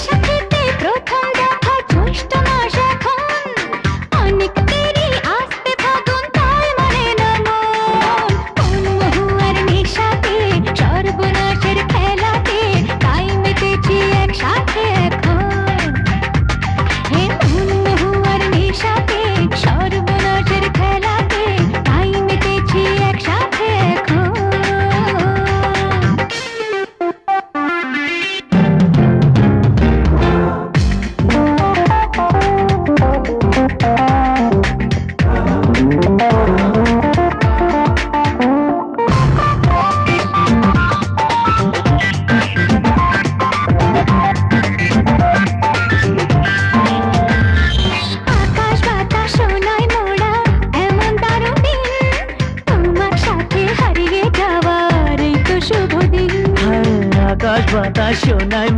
সাথেতে প্রথম দেখা জ্যৈষ্ঠ মাস এখন, অনেক দেরি আসতে ফাগুন তাই মানে না মন। কোন মহুয়ার নেশাতে সর্বনাশের খেলাতে তাই মেতেছি একসাথে এখন। হে মন মহুয়ার নেশাতে সর্বনাশের খেলাতে তাই মেতেছি একসাথে এখন। আকাশ বাতাস সোনায় মোড়া এমন দারুণ দিন, তোমার সাথে হারিয়ে যাওয়ার এই তো শুভ দিন। আকাশ বাতাস সোনায়